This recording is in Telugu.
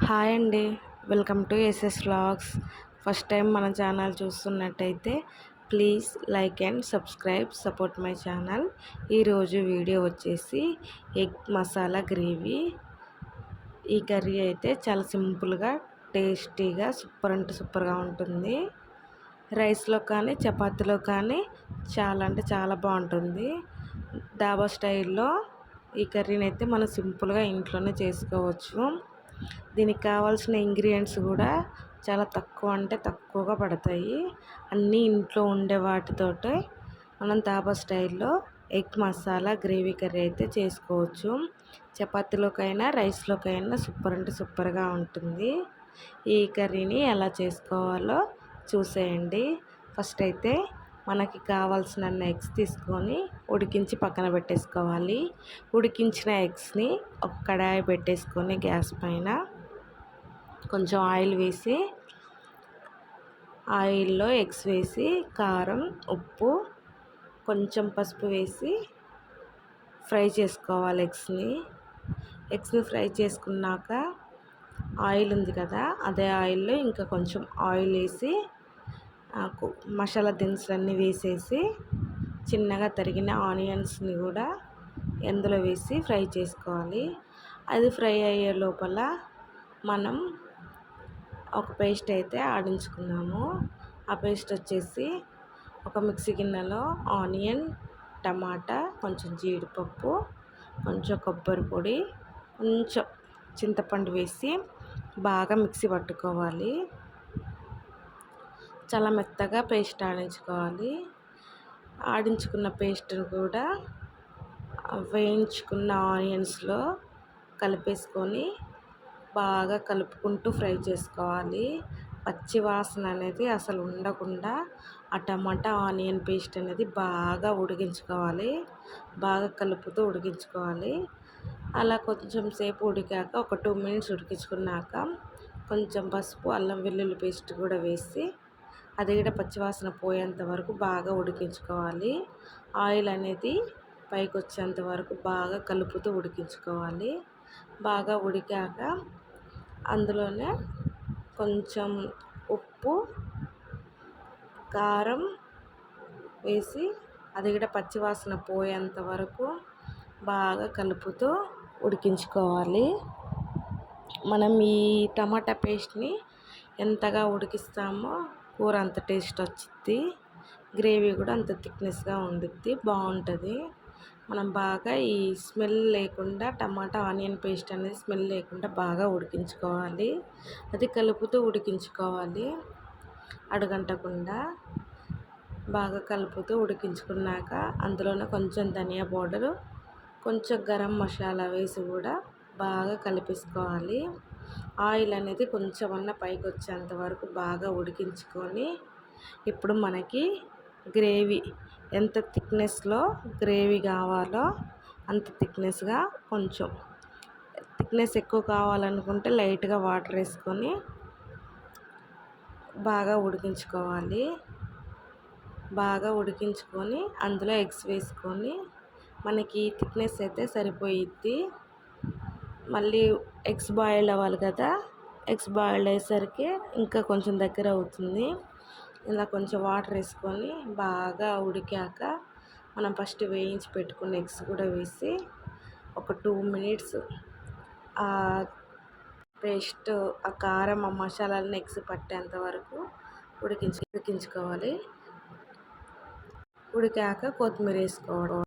హాయ్ అండి. Welcome to SS vlogs. First time మన ఛానల్ చూస్తున్నట్టయితే please like and support my channel. ఈరోజు వీడియో వచ్చేసి ఎగ్ మసాలా గ్రేవీ. ఈ కర్రీ అయితే చాలా సింపుల్గా టేస్టీగా సూపర్ అంటే సూపర్గా ఉంటుంది. రైస్లో కానీ చపాతీలో కానీ చాలా అంటే చాలా బాగుంటుంది. డాబా స్టైల్లో ఈ కర్రీని అయితే మనం సింపుల్గా ఇంట్లోనే చేసుకోవచ్చు. దీనికి కావాల్సిన ఇంగ్రీడియంట్స్ కూడా చాలా తక్కువ అంటే తక్కువగా పడతాయి. అన్నీ ఇంట్లో ఉండే వాటితోటే మనం ధాబా స్టైల్లో ఎగ్ మసాలా గ్రేవీ కర్రీ అయితే చేసుకోవచ్చు. చపాతీలోకైనా రైస్లోకైనా సూపర్ అంటే సూపర్గా ఉంటుంది. ఈ కర్రీని ఎలా చేసుకోవాలో చూసేయండి. ఫస్ట్ అయితే మనకి కావాల్సిన ఎగ్స్ తీసుకొని ఉడికించి పక్కన పెట్టేసుకోవాలి. ఉడికించిన ఎగ్స్ని ఒక కడాయి పెట్టేసుకొని గ్యాస్ పైన కొంచెం ఆయిల్ వేసి ఆయిల్లో ఎగ్స్ వేసి కారం, ఉప్పు, కొంచెం పసుపు వేసి ఫ్రై చేసుకోవాలి. ఎగ్స్ని ఫ్రై చేసుకున్నాక ఆయిల్ ఉంది కదా, అదే ఆయిల్లో ఇంకా కొంచెం ఆయిల్ వేసి మసాలా దినుసులన్నీ వేసేసి చిన్నగా తరిగిన ఆనియన్స్ని కూడా ఎందులో వేసి ఫ్రై చేసుకోవాలి. అది ఫ్రై అయ్యే లోపల మనం ఒక పేస్ట్ అయితే ఆడించుకున్నాము. ఆ పేస్ట్ వచ్చేసి ఒక మిక్సీ గిన్నెలో ఆనియన్, టమాటా, కొంచెం జీడిపప్పు, కొంచెం కొబ్బరి పొడి, కొంచెం చింతపండు వేసి బాగా మిక్సీ పట్టుకోవాలి. చాలా మెత్తగా పేస్ట్ ఆడించుకోవాలి. ఆడించుకున్న పేస్ట్ని కూడా వేయించుకున్న ఆనియన్స్లో కలిపేసుకొని బాగా కలుపుకుంటూ ఫ్రై చేసుకోవాలి. పచ్చి వాసన అనేది అసలు ఉండకుండా ఆ టమాటా ఆనియన్ పేస్ట్ అనేది బాగా ఉడికించుకోవాలి. బాగా కలుపుతూ ఉడికించుకోవాలి. అలా కొంచెం సేపు ఉడికాక ఒక 2 మినిట్స్ ఉడికించుకున్నాక కొంచెం పసుపు, అల్లం వెల్లుల్లి పేస్ట్ కూడా వేసి అది కూడా పచ్చివాసన పోయేంత వరకు బాగా ఉడికించుకోవాలి. ఆయిల్ అనేది పైకి వచ్చేంత వరకు బాగా కలుపుతూ ఉడికించుకోవాలి. బాగా ఉడికాక అందులోనే కొంచెం ఉప్పు, కారం వేసి అది కూడా పచ్చివాసన పోయేంత వరకు బాగా కలుపుతూ ఉడికించుకోవాలి. మనం ఈ టమాటా పేస్ట్ని ఎంతగా ఉడికిస్తామో కూర అంత టేస్ట్ వచ్చిద్ది. గ్రేవీ కూడా అంత థిక్నెస్గా ఉండిద్ది, బాగుంటుంది. మనం బాగా ఈ స్మెల్ లేకుండా టమాటా ఆనియన్ పేస్ట్ అనేది స్మెల్ లేకుండా బాగా ఉడికించుకోవాలి. అది కలుపుతూ ఉడికించుకోవాలి అడుగంటకుండా. బాగా కలుపుతూ ఉడికించుకున్నాక అందులోనే కొంచెం ధనియా పౌడరు, కొంచెం గరం మసాలా వేసి కూడా బాగా కలిపేసుకోవాలి. ఆయిల్ అనేది కొంచెమన్నా పైకి వచ్చేంత వరకు బాగా ఉడికించుకొని ఇప్పుడు మనకి గ్రేవీ ఎంత థిక్నెస్లో గ్రేవీ కావాలో అంత థిక్నెస్గా, కొంచెం థిక్నెస్ ఎక్కువ కావాలనుకుంటే లైట్గా వాటర్ వేసుకొని బాగా ఉడికించుకోవాలి. బాగా ఉడికించుకొని అందులో ఎగ్స్ వేసుకొని మనకి థిక్నెస్ అయితే సరిపోయిద్ది. మళ్ళీ ఎగ్స్ బాయిల్డ్ అవ్వాలి కదా, ఎగ్స్ బాయిల్డ్ అయ్యేసరికి ఇంకా కొంచెం దగ్గర అవుతుంది. ఇలా కొంచెం వాటర్ వేసుకొని బాగా ఉడికాక మనం ఫస్ట్ వేయించి పెట్టుకున్న ఎగ్స్ కూడా వేసి ఒక 2 మినిట్స్ ఆ పేస్ట్, ఆ కారం, ఆ మసాలాలని ఎగ్స్ పట్టేంత వరకు ఉడికించుకోవాలి. ఉడికాక కొత్తిమీర వేసుకోవడం.